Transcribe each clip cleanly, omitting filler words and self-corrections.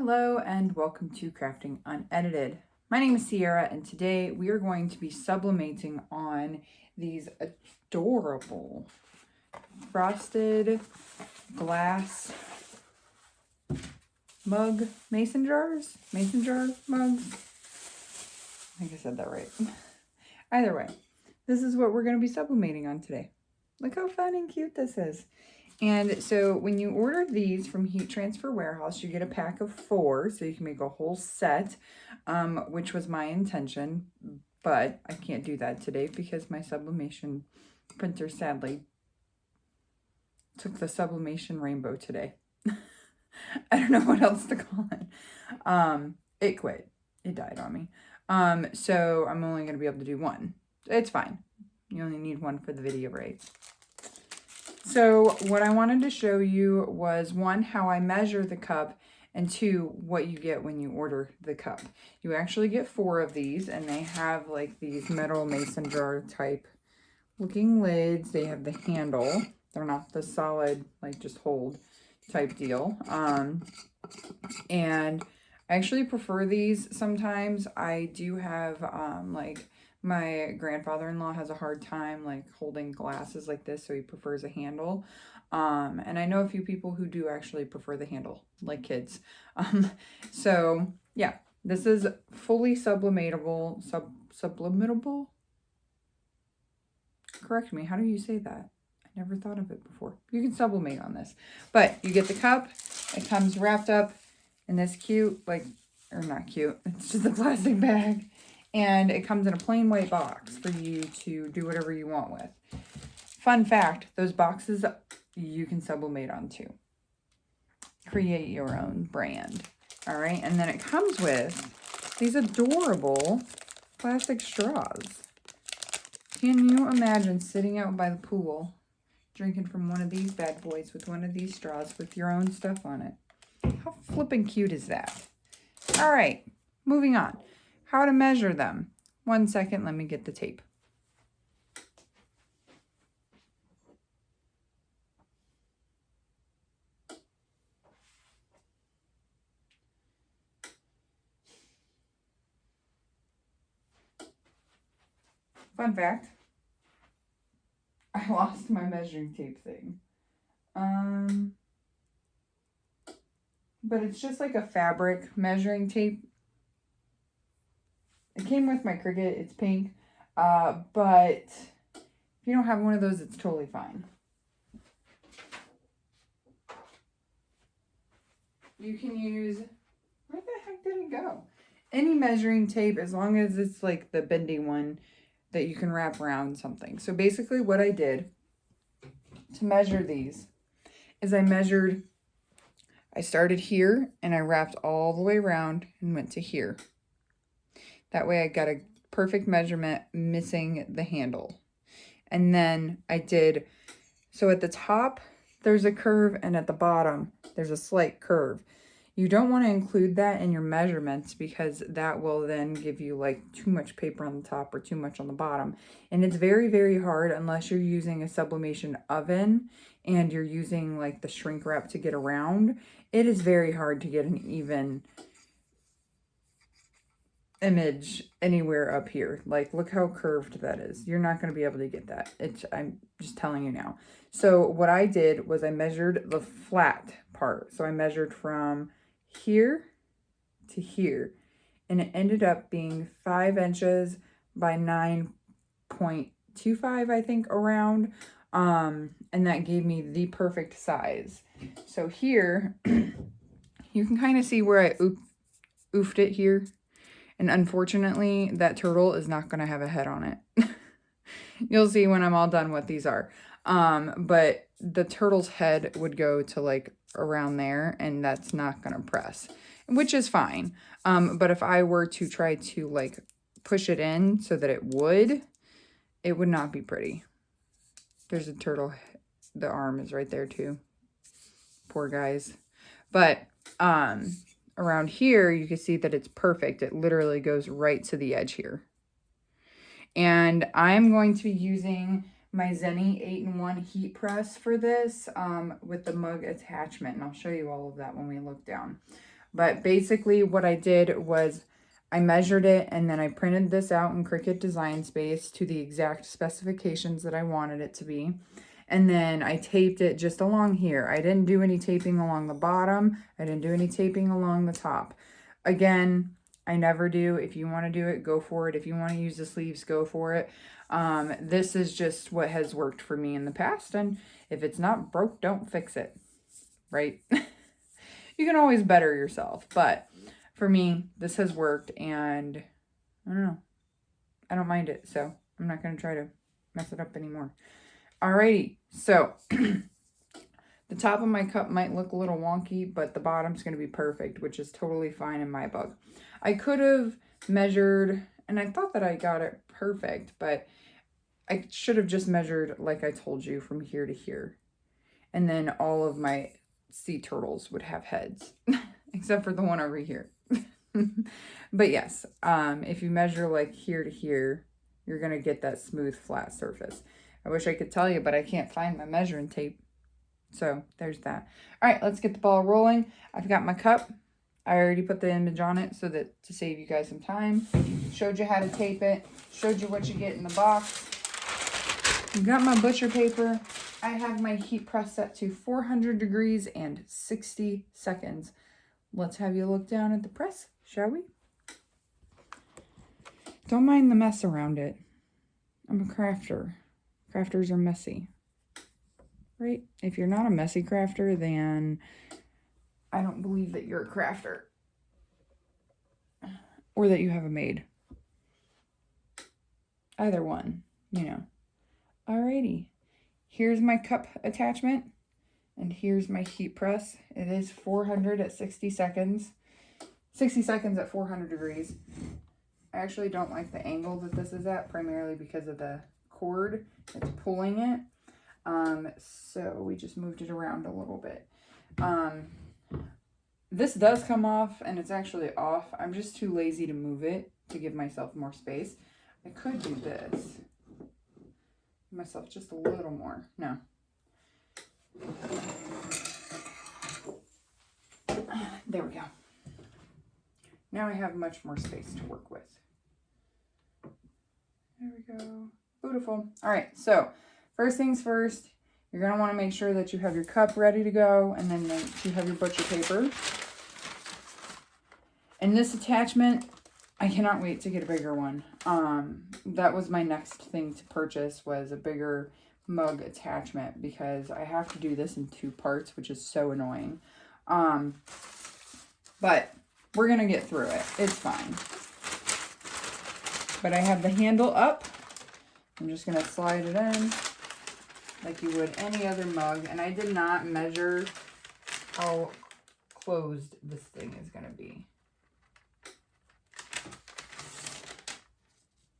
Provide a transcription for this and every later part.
Hello and welcome to Crafting Unedited. My name is Sierra and today we are going to be sublimating on these adorable frosted glass mug mason jar mugs. I think I said that right. Either way, this is what we're going to be sublimating on today. Look how fun and cute this is. And so when you order these from Heat Transfer Warehouse, you get a pack of 4, so you can make a whole set, which was my intention, but I can't do that today because my sublimation printer sadly took the sublimation rainbow today. I don't know what else to call it. It quit. It died on me. So I'm only going to be able to do 1. It's fine. You only need 1 for the video, right? So what I wanted to show you was 1, how I measure the cup, and 2, what you get when you order the cup. You actually get 4 of these, and they have like these metal mason jar type looking lids. They have the handle. They're not the solid, like just hold type deal. And I actually prefer these sometimes. I do have like my grandfather-in-law has a hard time like holding glasses like this, so he prefers a handle. And I know a few people who do actually prefer the handle, like kids. So yeah, this is fully sublimatable. Sublimatable? Correct me, how do you say that? I never thought of it before. You can sublimate on this. But you get the cup, it comes wrapped up in this cute, like, or not cute, it's just a plastic bag. And it comes in a plain white box for you to do whatever you want with. Fun fact, those boxes you can sublimate onto. Create your own brand. All right, and then it comes with these adorable plastic straws. Can you imagine sitting out by the pool, drinking from one of these bad boys with one of these straws with your own stuff on it? How flippin' cute is that? All right, moving on. How to measure them. 1 second, let me get the tape. Fun fact, I lost my measuring tape thing. But it's just like a fabric measuring tape. It came with my Cricut. It's pink. But if you don't have one of those, it's totally fine. You can use, where the heck did it go? Any measuring tape, as long as it's like the bendy one that you can wrap around something. So basically what I did to measure these is I started here and I wrapped all the way around and went to here. That way I got a perfect measurement missing the handle. And then I did, so at the top, there's a curve, and at the bottom, there's a slight curve. You don't want to include that in your measurements because that will then give you like too much paper on the top or too much on the bottom. And it's very, very hard unless you're using a sublimation oven and you're using like the shrink wrap to get around. It is very hard to get an even image anywhere up here. Like, look how curved that is. You're not going to be able to get that. I'm just telling you now. So what I did was I measured the flat part. So I measured from here to here, and it ended up being 5 inches by 9.25, I think, around. And that gave me the perfect size. So here, you can kind of see where I oofed it here. And unfortunately, that turtle is not going to have a head on it. You'll see when I'm all done what these are. But the turtle's head would go to like around there, and that's not going to press, which is fine. But if I were to try to like push it in so that it would not be pretty. There's a turtle. The arm is right there too. Poor guys. But, around here, you can see that it's perfect. It literally goes right to the edge here. And I'm going to be using my Zenny 8-in-1 heat press for this with the mug attachment. And I'll show you all of that when we look down. But basically what I did was I measured it and then I printed this out in Cricut Design Space to the exact specifications that I wanted it to be. And then I taped it just along here. I didn't do any taping along the bottom. I didn't do any taping along the top. Again, I never do. If you want to do it, go for it. If you want to use the sleeves, go for it. This is just what has worked for me in the past. And if it's not broke, don't fix it. Right? You can always better yourself. But for me, this has worked. And I don't know. I don't mind it. So I'm not going to try to mess it up anymore. Alrighty. So the top of my cup might look a little wonky, but the bottom's going to be perfect, which is totally fine in my book. I could have measured, and I thought that I got it perfect, but I should have just measured, like I told you, from here to here. And then all of my sea turtles would have heads, except for the one over here. But yes, if you measure like here to here, you're going to get that smooth, flat surface. I wish I could tell you, but I can't find my measuring tape. So there's that. All right, let's get the ball rolling. I've got my cup. I already put the image on it so that to save you guys some time. Showed you how to tape it. Showed you what you get in the box. I've got my butcher paper. I have my heat press set to 400 degrees and 60 seconds. Let's have you look down at the press, shall we? Don't mind the mess around it. I'm a crafter. Crafters are messy. Right? If you're not a messy crafter, then I don't believe that you're a crafter. Or that you have a maid. Either one, you know. Alrighty. Here's my cup attachment. And here's my heat press. It is 400 at 60 seconds. 60 seconds at 400 degrees. I actually don't like the angle that this is at, primarily because of the cord. It's pulling it. So we just moved it around a little bit. This does come off, and it's actually off. I'm just too lazy to move it to give myself more space. I could do this. Give myself just a little more. No. There we go. Now I have much more space to work with. There we go. Beautiful. All right, so first things first, you're going to want to make sure that you have your cup ready to go, and then you have your butcher paper. And this attachment, I cannot wait to get a bigger one. That was my next thing to purchase, was a bigger mug attachment, because I have to do this in 2 parts, which is so annoying. But we're going to get through it. It's fine. But I have the handle up. I'm just going to slide it in like you would any other mug. And I did not measure how closed this thing is going to be.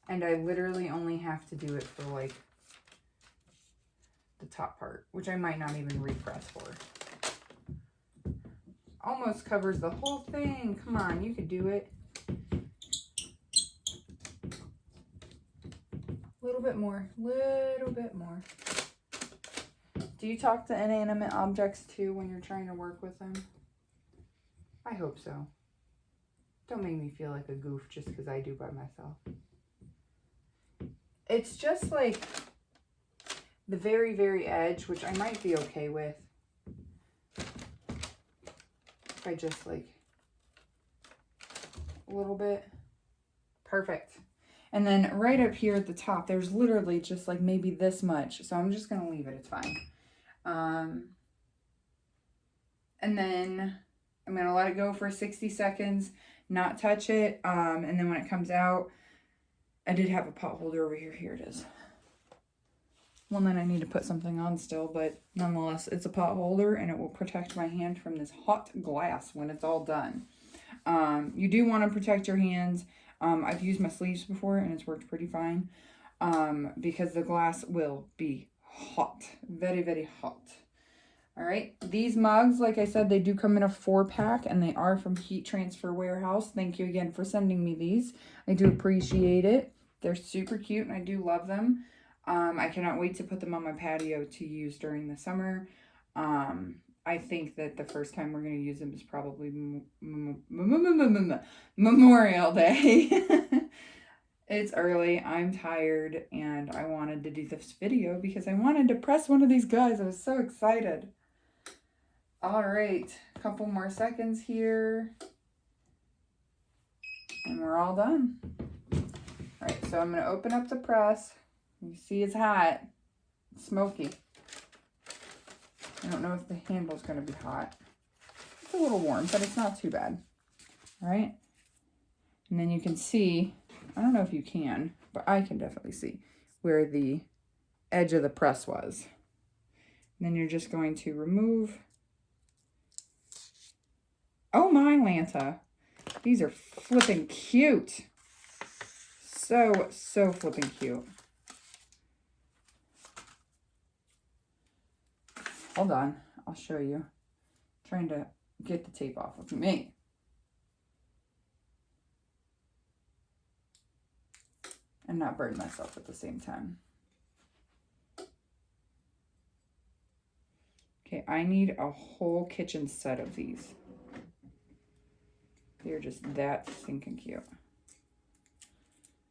And I literally only have to do it for like the top part, which I might not even repress for. Almost covers the whole thing. Come on, you could do it. A little bit more, little bit more. Do you talk to inanimate objects too when you're trying to work with them? I hope so. Don't make me feel like a goof just because I do by myself. It's just like the very, very edge, which I might be okay with. If I just like a little bit. Perfect. And then right up here at the top, there's literally just like maybe this much. So I'm just going to leave it. It's fine. And then I'm going to let it go for 60 seconds, not touch it. And then when it comes out, I did have a pot holder over here. Here it is. One that I need to put something on still, but nonetheless, it's a pot holder and it will protect my hand from this hot glass when it's all done. You do want to protect your hands. I've used my sleeves before and it's worked pretty fine because the glass will be hot. Very, very hot. All right. These mugs, like I said, they do come in a 4-pack and they are from Heat Transfer Warehouse. Thank you again for sending me these. I do appreciate it. They're super cute and I do love them. I cannot wait to put them on my patio to use during the summer. I think that the first time we're going to use them is probably Memorial Day. It's early, I'm tired, and I wanted to do this video because I wanted to press one of these guys. I was so excited. All right, a couple more seconds here, and we're all done. All right, so I'm going to open up the press. You see it's hot. It's smoky. I don't know if the handle's going to be hot. It's a little warm, but it's not too bad. All right, and then you can see, I don't know if you can, but I can definitely see where the edge of the press was. And then you're just going to remove. Oh my Lanta. These are flipping cute. So flipping cute. Hold on, I'll show you. I'm trying to get the tape off of me. And not burn myself at the same time. Okay, I need a whole kitchen set of these. They're just that stinking cute.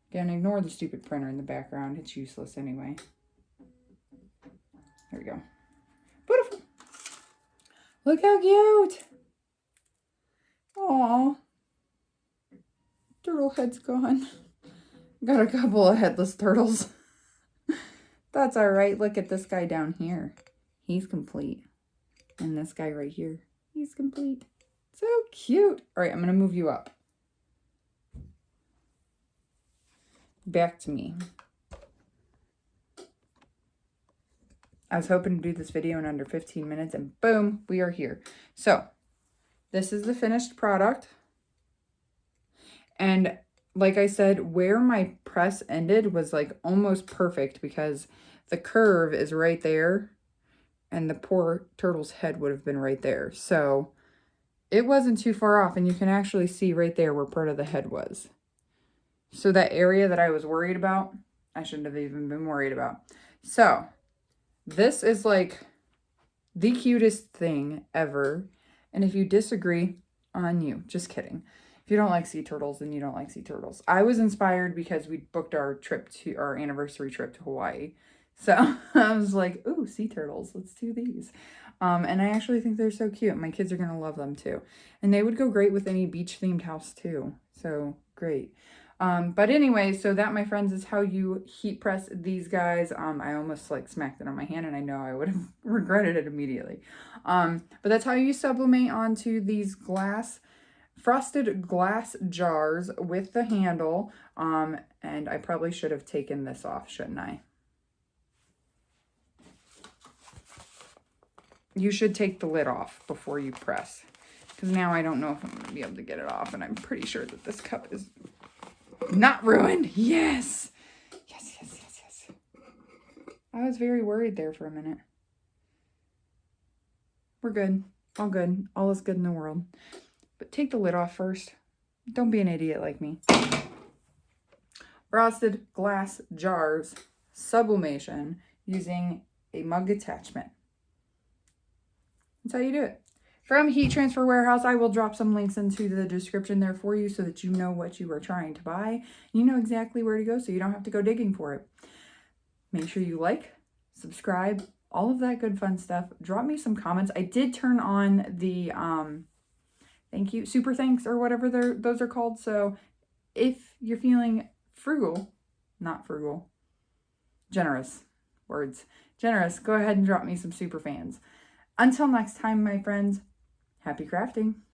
Again, ignore the stupid printer in the background. It's useless anyway. There we go. Beautiful. Look how cute. Aw. Turtle head's gone. Got a couple of headless turtles. That's all right. Look at this guy down here. He's complete. And this guy right here. He's complete. So cute. All right, I'm going to move you up. Back to me. I was hoping to do this video in under 15 minutes and boom, we are here. So this is the finished product. And like I said, where my press ended was like almost perfect because the curve is right there and the poor turtle's head would have been right there. So it wasn't too far off, and you can actually see right there where part of the head was. So that area that I was worried about, I shouldn't have even been worried about. So this is like the cutest thing ever. And if you disagree, on you. Just kidding. If you don't like sea turtles, then you don't like sea turtles. I was inspired because we booked our anniversary trip to Hawaii. So I was like, ooh, sea turtles, let's do these. And I actually think they're so cute. My kids are going to love them too. And they would go great with any beach themed house too. So great. But anyway, so that, my friends, is how you heat press these guys. I almost like smacked it on my hand, and I know I would have regretted it immediately. But that's how you sublimate onto these frosted glass jars with the handle. And I probably should have taken this off, shouldn't I? You should take the lid off before you press, because now I don't know if I'm going to be able to get it off, and I'm pretty sure that this cup is not ruined. Yes. Yes, yes, yes, yes. I was very worried there for a minute. We're good. All good. All is good in the world. But take the lid off first. Don't be an idiot like me. Frosted glass jars sublimation using a mug attachment. That's how you do it. From Heat Transfer Warehouse, I will drop some links into the description there for you so that you know what you are trying to buy. You know exactly where to go so you don't have to go digging for it. Make sure you like, subscribe, all of that good fun stuff. Drop me some comments. I did turn on the thank you, super thanks, or whatever those are called. So if you're feeling frugal, not frugal, generous, words, generous, go ahead and drop me some super fans. Until next time, my friends, happy crafting.